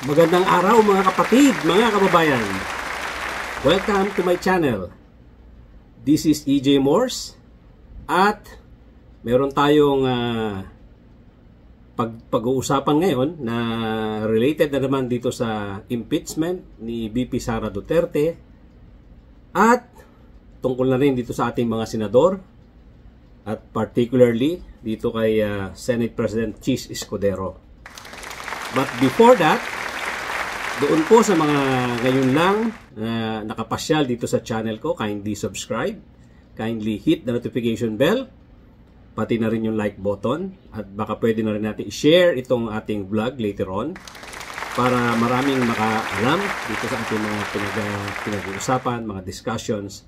Magandang araw mga kapatid, mga kababayan. Welcome to my channel. This is EJ Morse at meron tayong pag-uusapan ngayon na related na naman dito sa impeachment ni VP Sara Duterte at tungkol na rin dito sa ating mga senador at particularly dito kay Senate President Chis Escudero. But before that, doon po sa mga ngayon lang na nakapasyal dito sa channel ko, kindly subscribe, kindly hit the notification bell, pati na rin yung like button, at baka pwede na rin natin i-share itong ating vlog later on para maraming makaalam dito sa ating mga pinag-uusapan, mga discussions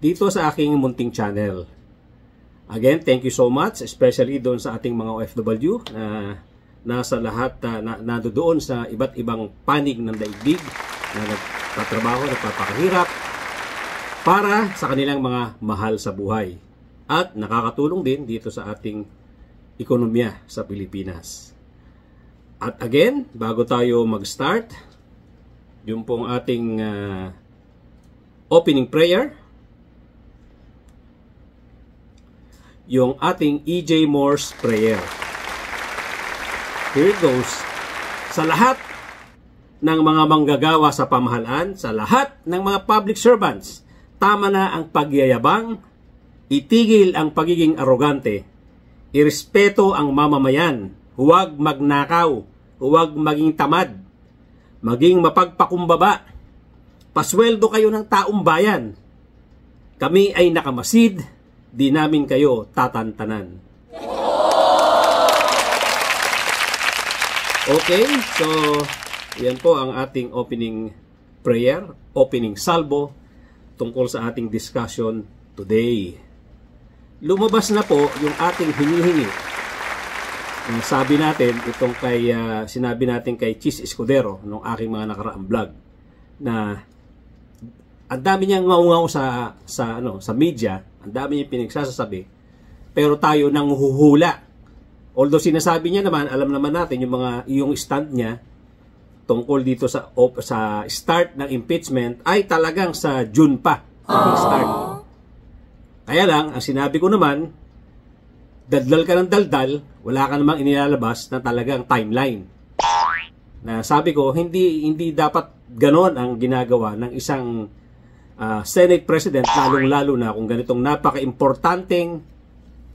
dito sa aking munting channel. Again, thank you so much, especially doon sa ating mga OFW na nasa lahat, nandoon sa iba't ibang panig ng daigdig na nagtatrabaho, nagpapakahirap para sa kanilang mga mahal sa buhay at nakakatulong din dito sa ating ekonomiya sa Pilipinas. At again, bago tayo mag-start, yung pong ating opening prayer, yung ating EJ Morse prayer. Here it goes. Sa lahat ng mga manggagawa sa pamahalaan, sa lahat ng mga public servants, tama na ang pagyayabang, itigil ang pagiging arogante, irespeto ang mamamayan, huwag magnakaw, huwag maging tamad, maging mapagpakumbaba, pasweldo kayo ng taong bayan. Kami ay nakamasid, di namin kayo tatantanan. Okay, so yan po ang ating opening prayer, opening salvo tungkol sa ating discussion today. Lumabas na po yung ating hinihingi. Sabi natin itong kay sinabi natin kay Chis Escudero nung aking mga nakaraang vlog na ang dami niyang ngaw-ngaw sa media, ang dami niyang pinagsasabi, pero tayo nang huhula. Although sinasabi niya naman, alam naman natin yung stand niya tungkol dito sa start ng impeachment ay talagang sa June pa start. Kaya lang, ang sinabi ko naman, daldal ka ng daldal, wala ka namang inilalabas na talagang timeline. Na sabi ko, hindi dapat ganon ang ginagawa ng isang Senate President, lalong-lalo na kung ganitong napaka-importanteng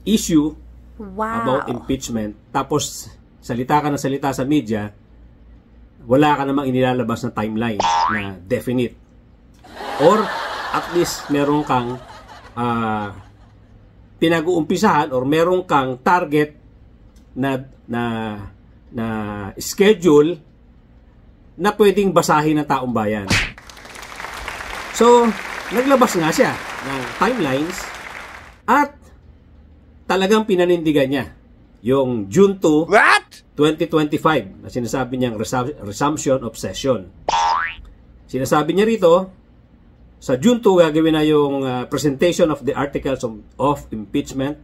issue. Wow. About impeachment, tapos salita ka na salita sa media, wala ka namang inilalabas na timeline na definite, or at least meron kang pinag-uumpisahan or meron kang target na schedule na pwedeng basahin ng taong bayan. So naglabas nga siya ng timelines at talagang pinanindigan niya yung June 2, 2025 na sinasabi niyang resumption of session. Sinasabi niya rito, sa June 2 gagawin na yung presentation of the articles of impeachment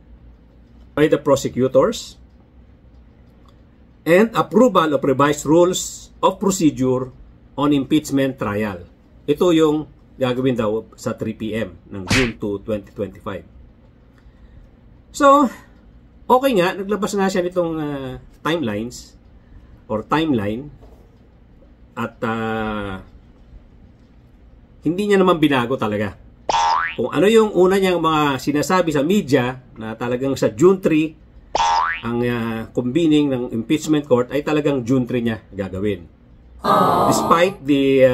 by the prosecutors and approval of revised rules of procedure on impeachment trial. Ito yung gagawin daw sa 3 PM ng June 2, 2025. So, okay nga, naglabas nga siya nitong timelines or timeline at hindi niya naman binago talaga. Kung ano yung una niyang mga sinasabi sa media na talagang sa June 3 ang convening ng impeachment court ay talagang June 3 niya gagawin. Despite the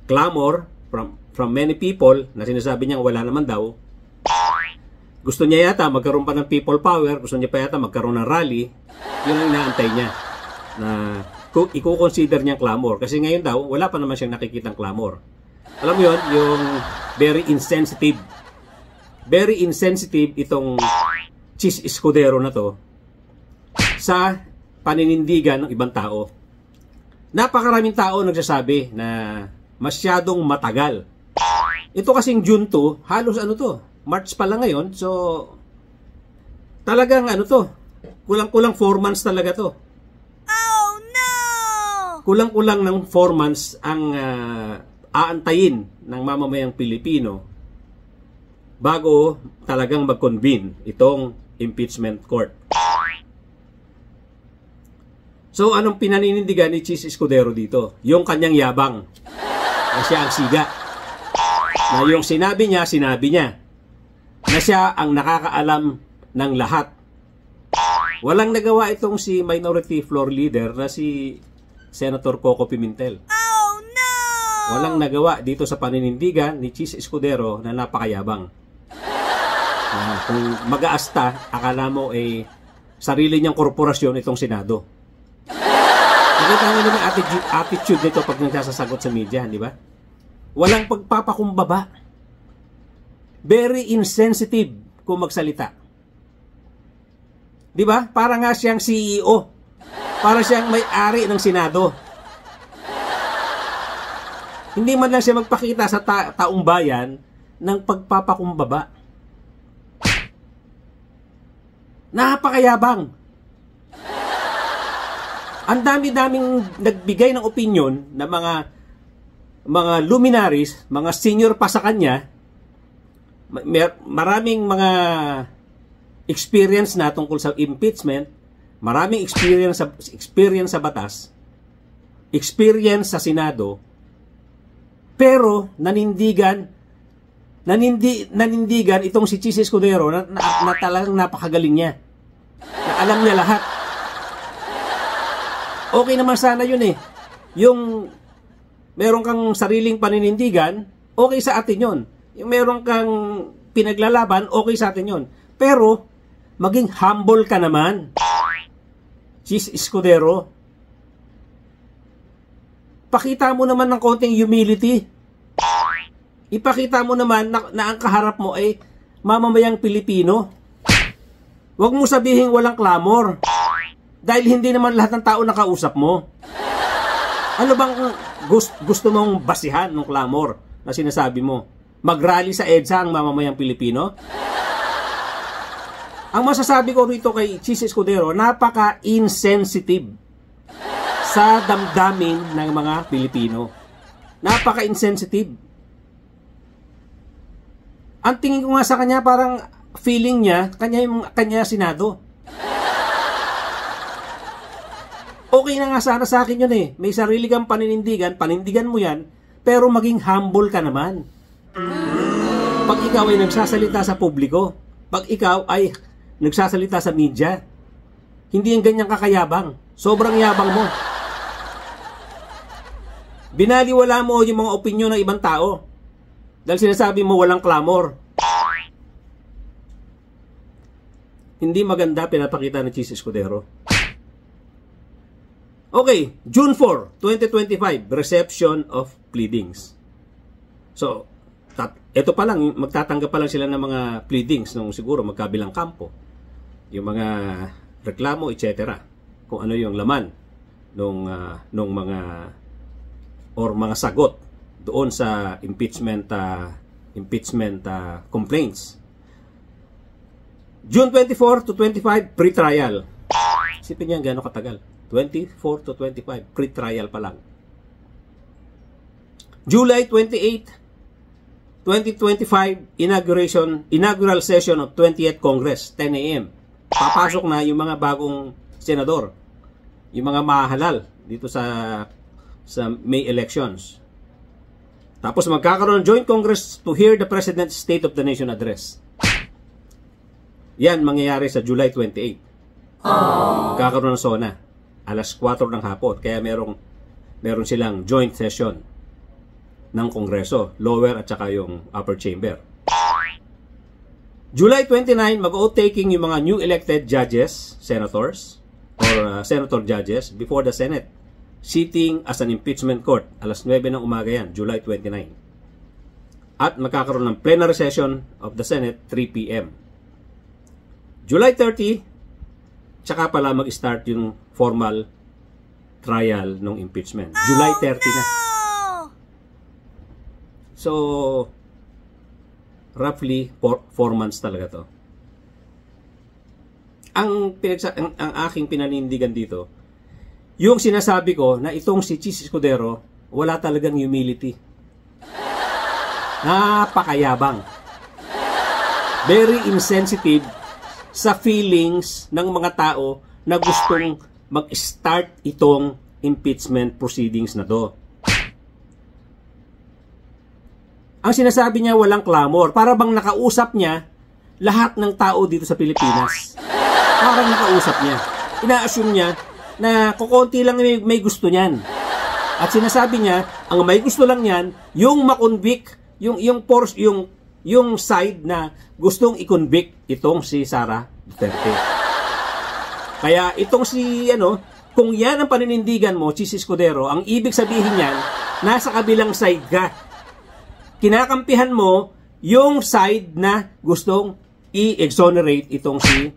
clamor from many people na sinasabi niyang wala naman daw, gusto niya yata magkaroon pa ng people power, gusto niya pa yata magkaroon ng rally, yun ang inaantay niya na i-consider niyang clamor. Kasi ngayon daw, wala pa naman siyang nakikitang clamor. Alam mo yun, yung very insensitive itong Chis Escudero na to sa paninindigan ng ibang tao. Napakaraming tao nagsasabi na masyadong matagal. Ito kasing June 2, halos March pa lang ngayon, so talagang kulang-kulang 4 months talaga to. Oh no! kulang-kulang ng 4 months ang aantayin ng mamamayang Pilipino bago talagang mag-convene itong impeachment court. So, anong pinaninindigan ni Chis Escudero dito? Yung kanyang yabang. Na siya ang siga. Na yung sinabi niya. Na siya ang nakakaalam ng lahat. Walang nagawa itong si Minority Floor Leader na si Senator Coco Pimentel. Oh no! Walang nagawa dito sa paninindigan ni Chis Escudero na napakayabang. Kung mag-aasta, akala mo sarili niyang korporasyon itong Senado. Nakita nyo naman attitude nito pag nagsasagot sa media, di ba? Walang pagpapakumbaba. Very insensitive kung magsalita. Di ba? Para nga siyang CEO. Para siyang may-ari ng Senado. Hindi man lang siya magpakita sa taong bayan ng pagpapakumbaba. Napakayabang. Ang dami-daming nagbigay ng opinion na mga luminaries, mga senior pa sa kanya, maraming mga experience na tungkol sa impeachment, maraming experience sa batas, experience sa Senado, pero nanindigan itong si Chis Escudero na talagang napakagaling niya. Na alam niya lahat. Okay naman sana yun Yung meron kang sariling paninindigan, okay sa atin yun. Yung meron kang pinaglalaban, okay sa atin yun. Pero, maging humble ka naman. Chis Escudero. Pakita mo naman ng konting humility. Ipakita mo naman na ang kaharap mo ay mamamayang Pilipino. Huwag mo sabihin walang clamor. Dahil hindi naman lahat ng tao nakausap mo. Ano bang gusto mong basihan ng clamor na sinasabi mo? Mag-rally sa EDSA ang mamamayang Pilipino? Ang masasabi ko rito kay Chis Escudero, napaka-insensitive sa damdamin ng mga Pilipino. Napaka-insensitive. Ang tingin ko nga sa kanya, parang feeling niya, kanya Senado. Okay na nga sana sa akin yun May sarili kang panindigan mo yan, pero maging humble ka naman. Pag ikaw ay nagsasalita sa publiko, pag ikaw ay nagsasalita sa media, hindi yung ganyang kakayabang. Sobrang yabang mo. Binaliwala mo yung mga opinyon ng ibang tao. Dahil sinasabi mo walang clamor. Hindi maganda pinapakita ng Chis Escudero. Okay, June 4, 2025, reception of pleadings. So, ito pa lang, magtatanggap pa lang sila ng mga pleadings nung siguro magkabilang kampo. Yung mga reklamo, etc. Kung ano yung laman nung mga sagot doon sa impeachment complaints. June 24 to 25, pre-trial. Isipin niyo gano'ng katagal. 24 to 25, pre-trial pa lang. July 28, 2025, inaugural session of 20th Congress, 10 a.m. Papasok na yung mga bagong senador, yung mga mahalal dito sa May elections. Tapos magkakaroon ng joint congress to hear the President's State of the Nation address. Yan mangyayari sa July 28. Magkakaroon ng SONA alas 4 ng hapon. Kaya meron silang joint session ng Kongreso, lower at saka yung upper chamber. July 29, mag-oath taking yung mga new elected judges, senators, or senator judges before the Senate, sitting as an impeachment court. Alas 9 ng umaga yan, July 29. At magkakaroon ng plenary session of the Senate, 3 p.m. July 30, tsaka pala mag-start yung formal trial ng impeachment. July 30 na. So, roughly 4 months talaga to. Ang aking pinanindigan dito, yung sinasabi ko na itong si Chis Escudero, wala talagang humility. Napakayabang. Very insensitive sa feelings ng mga tao na gustong mag-start itong impeachment proceedings na to. Ang sinasabi niya walang clamor, para bang nakausap niya lahat ng tao dito sa Pilipinas. Parang nakausap niya. Ina-assume niya na kukunti lang may gusto niyan. At sinasabi niya, ang may gusto lang niyan, yung makonvict, yung side na gustong i-convict itong si Sara Duterte. Kaya itong si kung yan ang paninindigan mo, Chis Escudero, ang ibig sabihin niyan, nasa kabilang side ka. Kinakampihan mo yung side na gustong i-exonerate itong si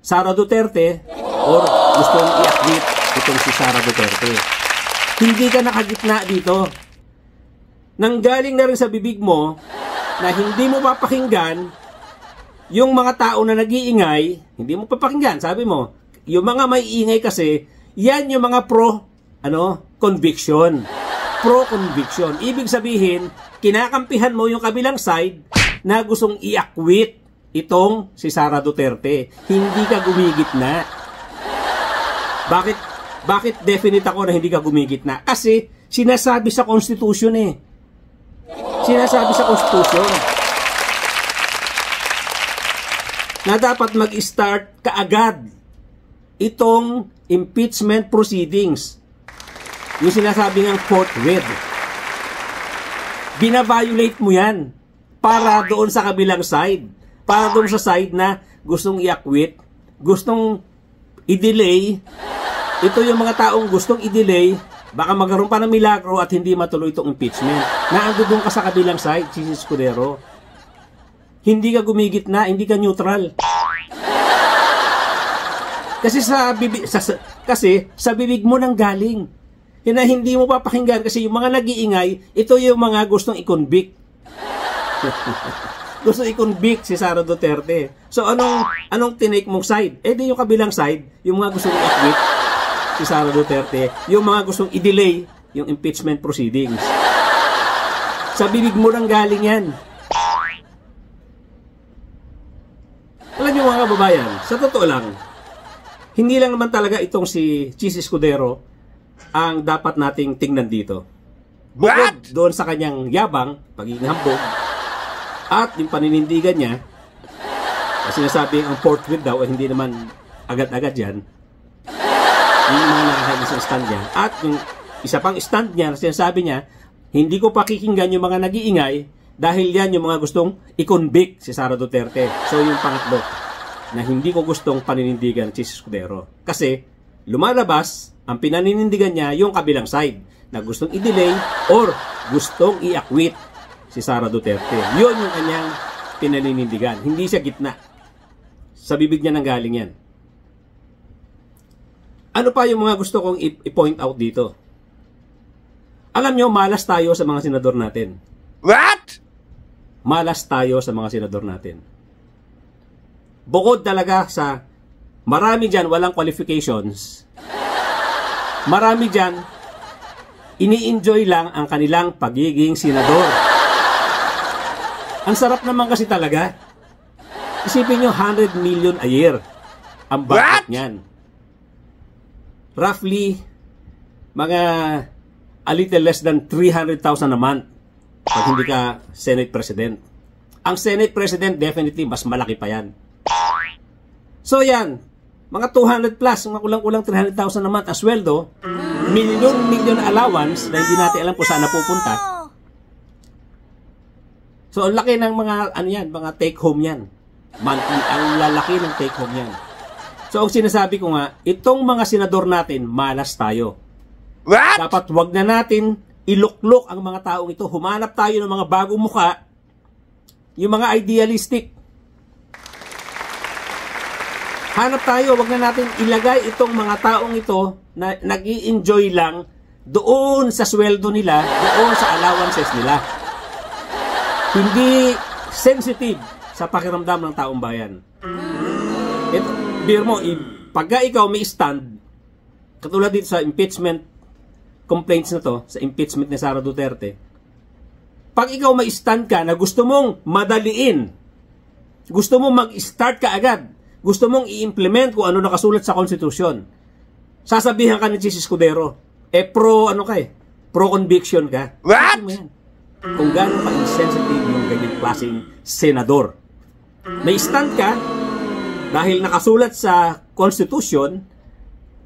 Sara Duterte or gustong i-acquit itong si Sara Duterte. Hindi ka nakagitna dito. Nanggaling na rin sa bibig mo na hindi mo papakinggan yung mga tao na nag-iingay, hindi mo papakinggan. Sabi mo, yung mga may ingay kasi, yan yung mga conviction. Pro-conviction. Ibig sabihin, kinakampihan mo yung kabilang side na gustong i-acquit itong si Sara Duterte. Hindi ka gumigitna. Bakit definite ako na hindi ka gumigitna? Kasi sinasabi sa Constitution Sinasabi sa Constitution na dapat mag-start kaagad itong impeachment proceedings. Yung sinasabi ng forthwith. Bina-violate mo yan para doon sa kabilang side. Para doon sa side na gustong i-acquit, gustong i-delay. Ito yung mga taong gustong i-delay, baka magkaroon pa ng milagro at hindi matuloy itong impeachment. Naando doon ka sa kabilang side, Chis Escudero. Hindi ka gumigitna, hindi ka neutral. Kasi sa bibig mo nang galing. Yan na hindi mo papakinggan kasi yung mga nag-iingay, ito yung mga gustong i-convict. Gusto i-convict si Sara Duterte. So anong tinake mong side? Di yung kabilang side, yung mga gustong i-acquit si Sara Duterte, yung mga gustong i-delay yung impeachment proceedings. Sa bibig mo nang galing yan. Alam niyo mga kababayan, sa totoo lang, hindi lang naman talaga itong si Chis Escudero ang dapat nating tingnan dito. Bukod doon sa kanyang yabang, pagiging hambog, at yung paninindigan niya, kasi sinasabi ang forthwith daw, hindi naman agad-agad yan, yung mga nakakainis sa stand niya. At yung isa pang stand niya, sinasabi niya, hindi ko pakikinggan yung mga nag-iingay dahil yan yung mga gustong i-convict si Sara Duterte. So yung pangatlo, na hindi ko gustong paninindigan ng Chis Escudero. Kasi lumalabas, ang pinaninindigan niya yung kabilang side na gustong i-delay or gustong i-acquit si Sara Duterte. Yun yung kanyang pinaninindigan. Hindi siya gitna. Sa bibig niya nang galing yan. Ano pa yung mga gusto kong i-point out dito? Alam nyo, malas tayo sa mga senador natin. What? Malas tayo sa mga senador natin. Bukod talaga sa marami dyan walang qualifications, marami dyan ini-enjoy lang ang kanilang pagiging senador. Ang sarap naman kasi talaga. Isipin nyo, 100 million a year ang budget niyan. Roughly, mga a little less than 300,000 a month pag hindi ka Senate President. Ang Senate President definitely mas malaki pa yan. So yan, mga 200 plus, mga kulang-kulang 300,000 a month ang sweldo, million allowance na hindi natin alam kung saan napupunta. So ang laki ng mga mga take home yan. Monthly, ang lalaki ng take home yan. So ang sinasabi ko nga, itong mga senador natin, malas tayo. What? Dapat wag na natin iluklok ang mga taong ito. Humanap tayo ng mga bagong muka, yung mga idealistic. Hanap tayo, wag na natin ilagay itong mga taong ito na nag-i-enjoy lang doon sa sweldo nila, doon sa allowances nila. Hindi sensitive sa pakiramdam ng taong bayan. Ito, beer mo, pagka ikaw may stand, katulad dito sa impeachment complaints na to, sa impeachment ni Sara Duterte, pag ikaw may stand ka na gusto mong madaliin, gusto mong mag-start ka agad, gusto mong i-implement kung ano nakasulat sa konstitusyon, sasabihan ka ni Chis Escudero, pro-conviction ka. What? Kung gano'n ka-insensitive yung ganyang klaseng senador. May stand ka, dahil nakasulat sa konstitusyon,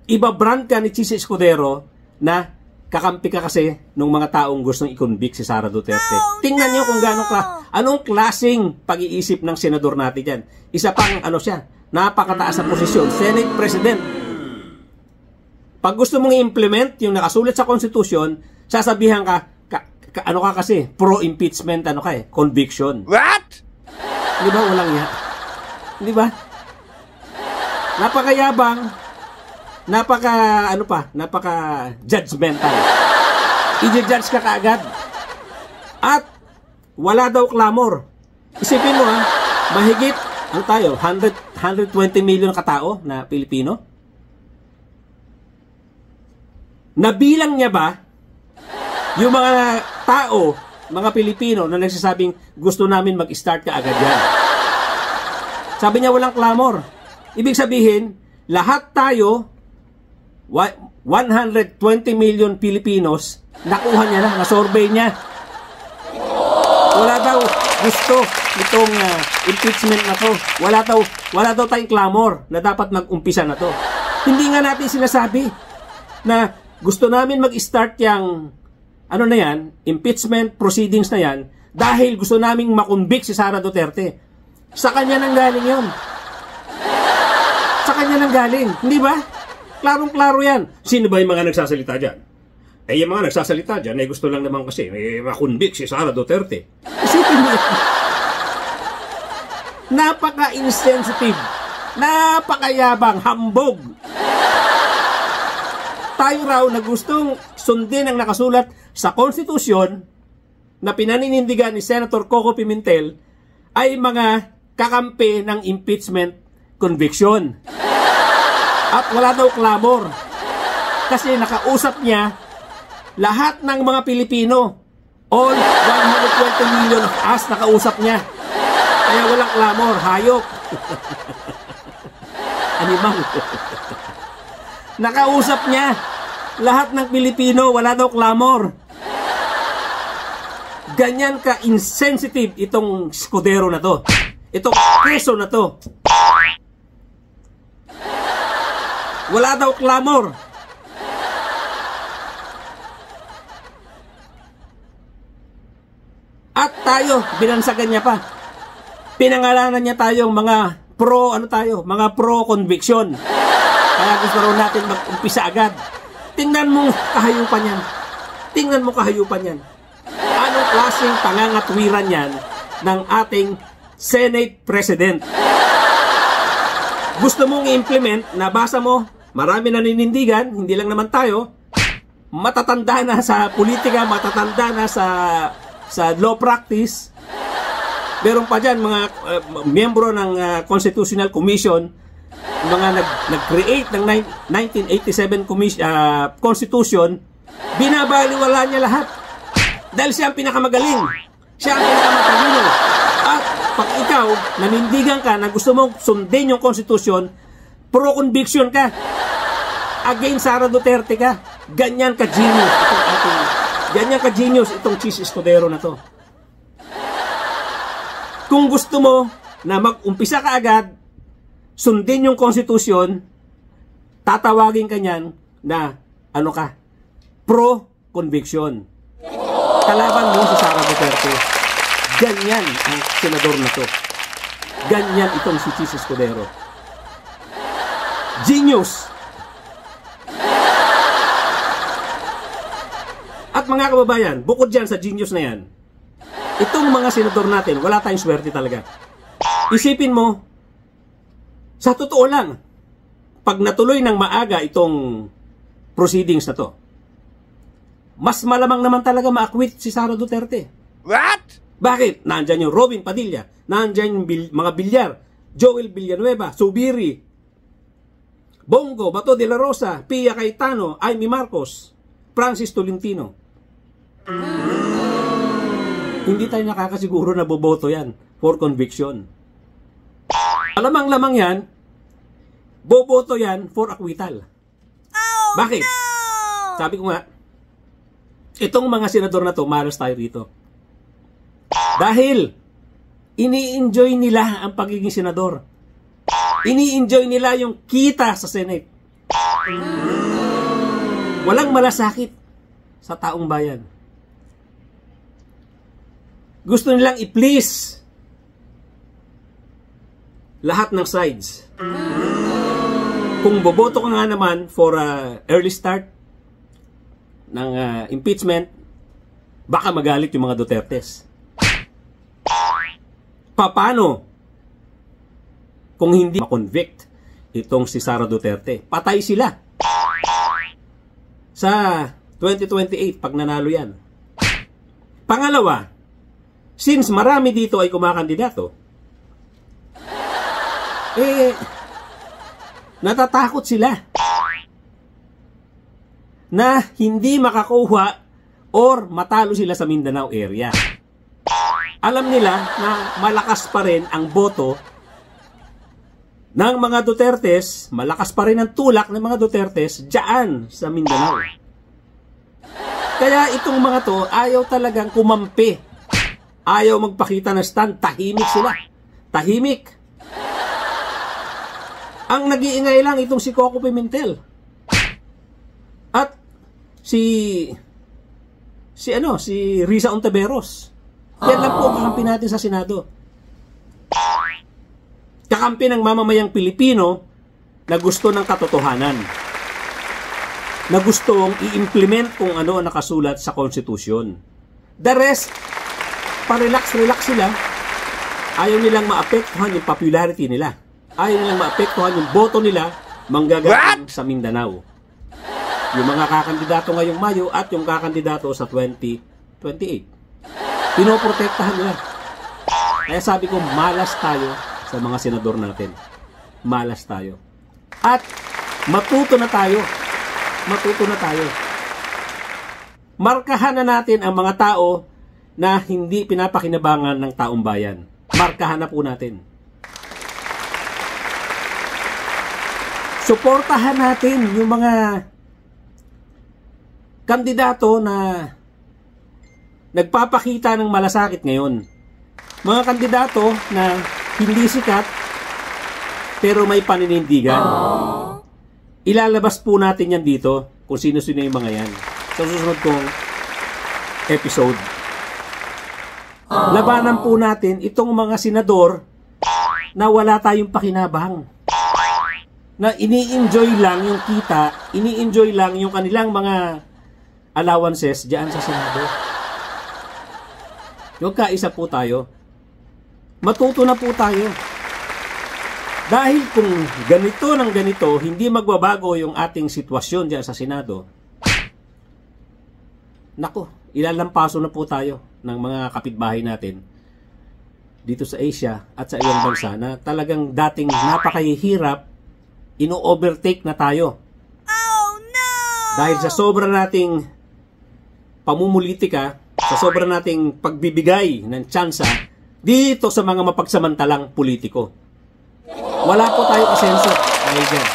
ibabrand ka ni Chis Escudero na kakampi ka kasi ng mga taong gustong i-convict si Sara Duterte. Tingnan niyo kung gano'n ka, anong klaseng pag-iisip ng senador natin dyan. Isa pang siya, napakataas na posisyon, Senate President. Pag gusto mong i-implement yung nakasulat sa konstitusyon, sasabihan ka, ano ka kasi, pro-impeachment, conviction. What? Di ba, walang ya? Di ba? Napakayabang, napaka-judgmental. I-judge ka kaagad. At wala daw clamor. Isipin mo mahigit, 120 million katao na Pilipino? Nabilang niya ba yung mga tao, mga Pilipino na nagsasabing gusto namin mag-start ka agad yan? Sabi niya walang clamor. Ibig sabihin, lahat tayo, 120 million Filipinos, nakuha niya na, na-survey niya. Wala daw gusto itong impeachment na to. Wala daw tayong clamor na dapat mag-umpisa na to. Hindi nga natin sinasabi na gusto namin mag-start yung impeachment proceedings na yan dahil gusto naming makonvict si Sara Duterte. Sa kanya nang galing yun. Sa kanya nang galing. Hindi ba? Klarong-klaro yan. Sino ba yung mga nagsasalita dyan? Yung mga nagsasalita dyan, gusto lang naman kasi makonvict si Sara Duterte. Isipin mo yan. Napaka-insensitive. Napakayabang. Hambog. Tayo raw na gustong sundin ang nakasulat sa konstitusyon na pinaninindigan ni Senator Coco Pimentel ay mga kakampi ng impeachment conviction. At wala daw clamor. Kasi nakausap niya lahat ng mga Pilipino. All 120 million of us nakausap niya. Kaya walang clamor. Hayop. Animal. Nakausap niya lahat ng Pilipino. Wala daw clamor. Ganyan ka insensitive itong Escudero na to. Itong keso na to. Wala daw clamor. At tayo, binansagan niya pa. Pinangalanan niya tayong mga mga pro-conviction. Kaya gusto rin natin mag-umpisa agad. Tingnan mo kahayupan yan. Tingnan mo kahayupan yan. Anong klaseng pangangatwiran yan ng ating Senate President? Gusto mong i-implement, nabasa mo, marami naninindigan, hindi lang naman tayo, matatanda na sa politika, matatanda na sa law practice. Meron pa dyan mga miyembro ng Constitutional Commission, mga nag-create ng 1987 Constitution, binabaliwala niya lahat. Dahil siya ang pinakamagaling. Siya ang pinakamatalino. At pag ikaw, nanindigan ka na gusto mong sundin yung Constitution, pro-conviction ka. Against Sara Duterte ka. Ganyan ka-genius itong Chis Escudero na to. Kung gusto mo na mag-umpisa ka agad, sundin yung Constitution, tatawagin ka niyan na pro-conviction. Kalaban mo si Sara Duterte. Ganyan ang senador na to. Ganyan itong si Chis Escudero. Genius. At mga kababayan, bukod dyan sa genius na yan, itong mga senador natin, wala tayong swerte talaga. Isipin mo, sa totoo lang, pag natuloy ng maaga itong proceedings na to, mas malamang naman talaga ma-acquit si Sara Duterte. What? Bakit? Nandyan yung Robin Padilla, nandyan yung mga Villar, Joel Villanueva, Subiri, Bongo, Bato de la Rosa, Pia Cayetano, Amy Marcos, Francis Tolentino. Hindi tayo nakakasiguro na boboto yan for conviction. Alamang-lamang yan, boboto yan for acquittal. Bakit? Sabi ko nga, itong mga senador na to, malas tayo rito. Dahil, ini-enjoy nila ang pagiging senador. Ini-enjoy nila yung kita sa Senate. Walang malasakit sa taong bayan. Gusto nilang i-please lahat ng sides. Kung boboto ka nga naman for early start ng impeachment, baka magalit yung mga Dutertes. Paano kung hindi ma-convict itong si Sara Duterte? Patay sila sa 2028 pag nanalo yan. Pangalawa, since marami dito ay kumakandidato, natatakot sila na hindi makakuha or matalo sila sa Mindanao area. Alam nila na malakas pa rin ang boto ng mga Dutertes, malakas pa rin ang tulak ng mga Dutertes dyan sa Mindanao. Kaya itong mga to, ayaw talagang kumampi. Ayaw magpakita ng stand. Tahimik sila. Tahimik. Ang nag-iingay lang itong si Coco Pimentel. At si Risa Ontiveros. Yan lang po kakampi natin sa Senado. Kakampi ng mamamayang Pilipino na gusto ng katotohanan. Na gustong i-implement kung ano ang nakasulat sa Konstitusyon. The rest, pa-relax-relax sila. Ayaw nilang maapektuhan yung popularity nila. Ayaw nilang maapektuhan yung boto nila manggagaling sa Mindanao. Yung mga kakandidato ngayong Mayo at yung kakandidato sa 2028. Pinoprotektahan nila. Kaya sabi ko, malas tayo sa mga senador natin. Malas tayo. At matuto na tayo. Matuto na tayo. Markahan na natin ang mga tao na hindi pinapakinabangan ng taong bayan. Markahan na po natin. Suportahan natin yung mga kandidato na nagpapakita ng malasakit ngayon. Mga kandidato na hindi sikat pero may paninindigan. Ilalabas po natin yan dito kung sino-sino yung mga yan sa susunod kong episode. Labanan po natin itong mga senador na wala tayong pakinabang. Na ini-enjoy lang yung kita, ini-enjoy lang yung kanilang mga allowances diyan sa Senado. Yung kaisa po tayo. Matuto na po tayo. Dahil kung ganito ng ganito, hindi magbabago yung ating sitwasyon diyan sa Senado. Nako, ilalampaso na po tayo ng mga kapitbahay natin dito sa Asia at sa ibang bansa na talagang dating napakahihirap, ino-overtake na tayo. Oh no! Dahil sa sobra nating pamumulitika, sa sobra nating pagbibigay ng tsansa dito sa mga mapagsamantalang politiko. Wala po tayong asenso dahil dyan.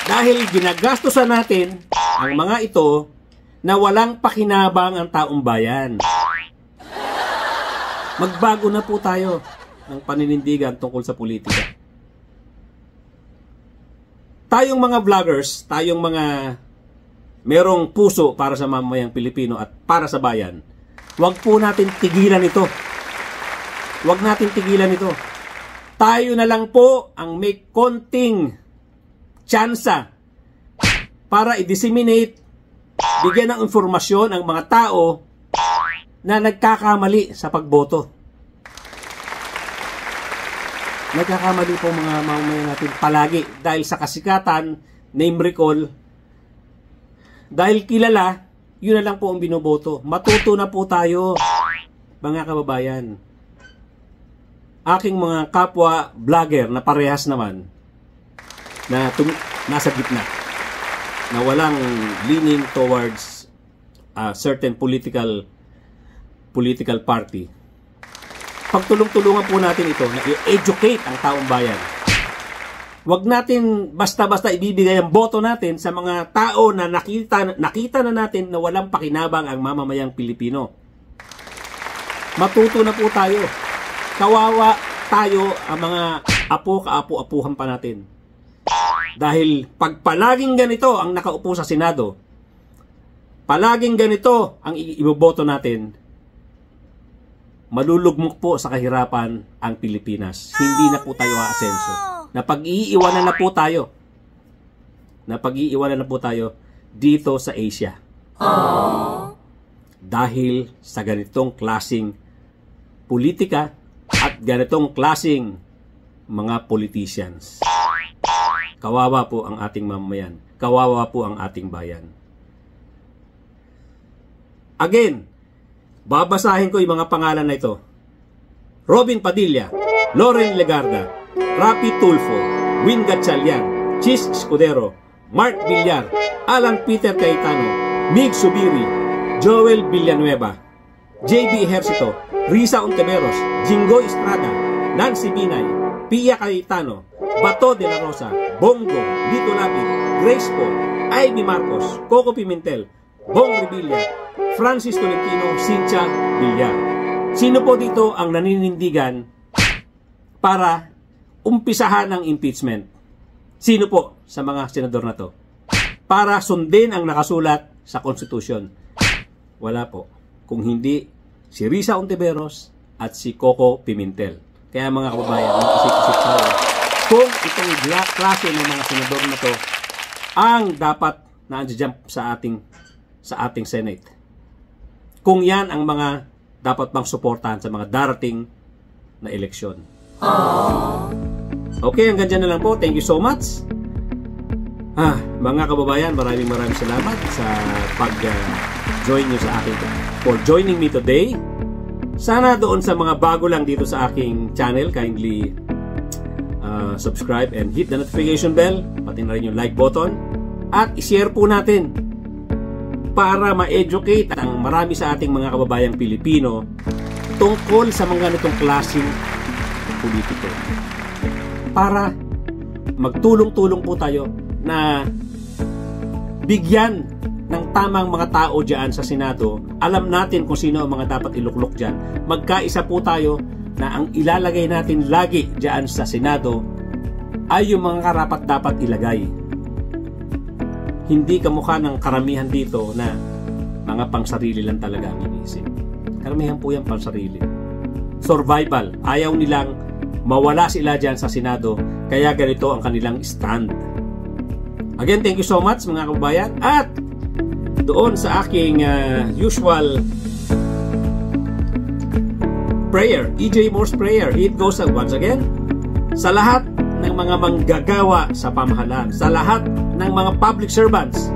Dahil ginagastusan natin ang mga ito na walang pakinabang ang taong bayan. Magbago na po tayo ng paninindigan tungkol sa politika. Tayong mga vloggers, tayong mga merong puso para sa mamamayang Pilipino at para sa bayan, wag po natin tigilan ito. Wag natin tigilan ito. Tayo na lang po ang may konting tsansa para i-disseminate, bigyan ng informasyon ang mga tao na nagkakamali sa pagboto. Nagkakamali po mga mamamayan natin palagi dahil sa kasikatan, name recall, dahil kilala, yun na lang po ang binoboto. Matuto na po tayo, mga kababayan. Aking mga kapwa vlogger na parehas naman, na nasa gitna, na walang leaning towards a certain political party. Pagtulong-tulungan po natin ito na i-educate ang taong bayan. Huwag natin basta-basta ibibigay ang boto natin sa mga tao na nakita na natin na walang pakinabang ang mamamayang Pilipino. Matuto na po tayo. Kawawa tayo ang mga kaapu-apuhan pa natin. Dahil pag palaging ganito ang nakaupo sa Senado, palaging ganito ang iboboto natin, malulugmok po sa kahirapan ang Pilipinas. Hindi na po tayo aasenso. Napag-iiwanan na po tayo dito sa Asia. Dahil sa ganitong klasing politika at ganitong klasing mga politicians. Kawawa po ang ating mamamayan. Kawawa po ang ating bayan. Again, babasahin ko yung mga pangalan na ito. Robin Padilla, Loren Legarda, Rapi Tulfo, Win Gatchalian, Chis Escudero, Mark Villar, Alan Peter Cayetano, Mig Subiri, Joel Villanueva, JB Ejercito, Risa Ontiveros, Jingoy Estrada, Nancy Binay, Pia Cayetano, Bato de la Rosa, Bongo, Lito Lapid, Grace Paul, Ivy Marcos, Coco Pimentel, Bong Revilla, Francis Tolentino, Cynthia Villar. Sino po dito ang naninindigan para umpisahan ang impeachment? Sino po sa mga senador na to? Para sundin ang nakasulat sa konstitusyon. Wala po. Kung hindi si Risa Ontiveros at si Coco Pimentel. Kaya mga kababayan, mag-isip-isip tayo kung itong klase ng mga senador na to ang dapat na andiyan sa ating Senate. Kung yan ang mga dapat pang suportahan sa mga darating na eleksyon. Okay, hanggang dyan na lang po. Thank you so much. Mga kababayan, maraming salamat sa pag-join nyo sa akin. For joining me today. Sana doon sa mga bago lang dito sa aking channel, kindly subscribe and hit the notification bell, pati na rin yung like button, at i-share po natin para ma-educate ang marami sa ating mga kababayang Pilipino tungkol sa mga ganitong klaseng politiko. Para magtulong-tulong po tayo na bigyan ng tamang mga tao dyan sa Senado. Alam natin kung sino ang mga dapat iluklok dyan. Magkaisa po tayo na ang ilalagay natin lagi dyan sa Senado ay yung mga karapat dapat ilagay. Hindi kamukha ng karamihan dito na mga pangsarili lang talaga ang iniisip. Karamihan po yan pangsarili. Survival. Ayaw nilang mawala sila dyan sa Senado, kaya ganito ang kanilang stand. Again, thank you so much mga kababayan. At doon sa aking usual prayer, EJ Moore's prayer, it goes once again sa lahat ng mga manggagawa sa pamahalaan, sa lahat ng mga public servants.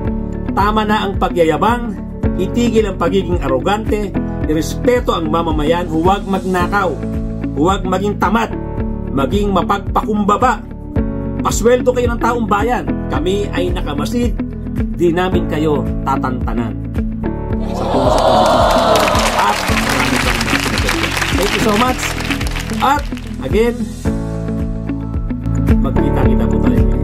Tama na ang pagyayabang, itigil ang pagiging arogante, irespeto ang mamamayan, huwag magnakaw, huwag maging tamad, maging mapagpakumbaba. Pasweldo kayo ng taong bayan, kami ay nakamasid, di namin kayo tatantanan. Sa puso ko at maraming thank you so much. At again, magkita-kita po tayo.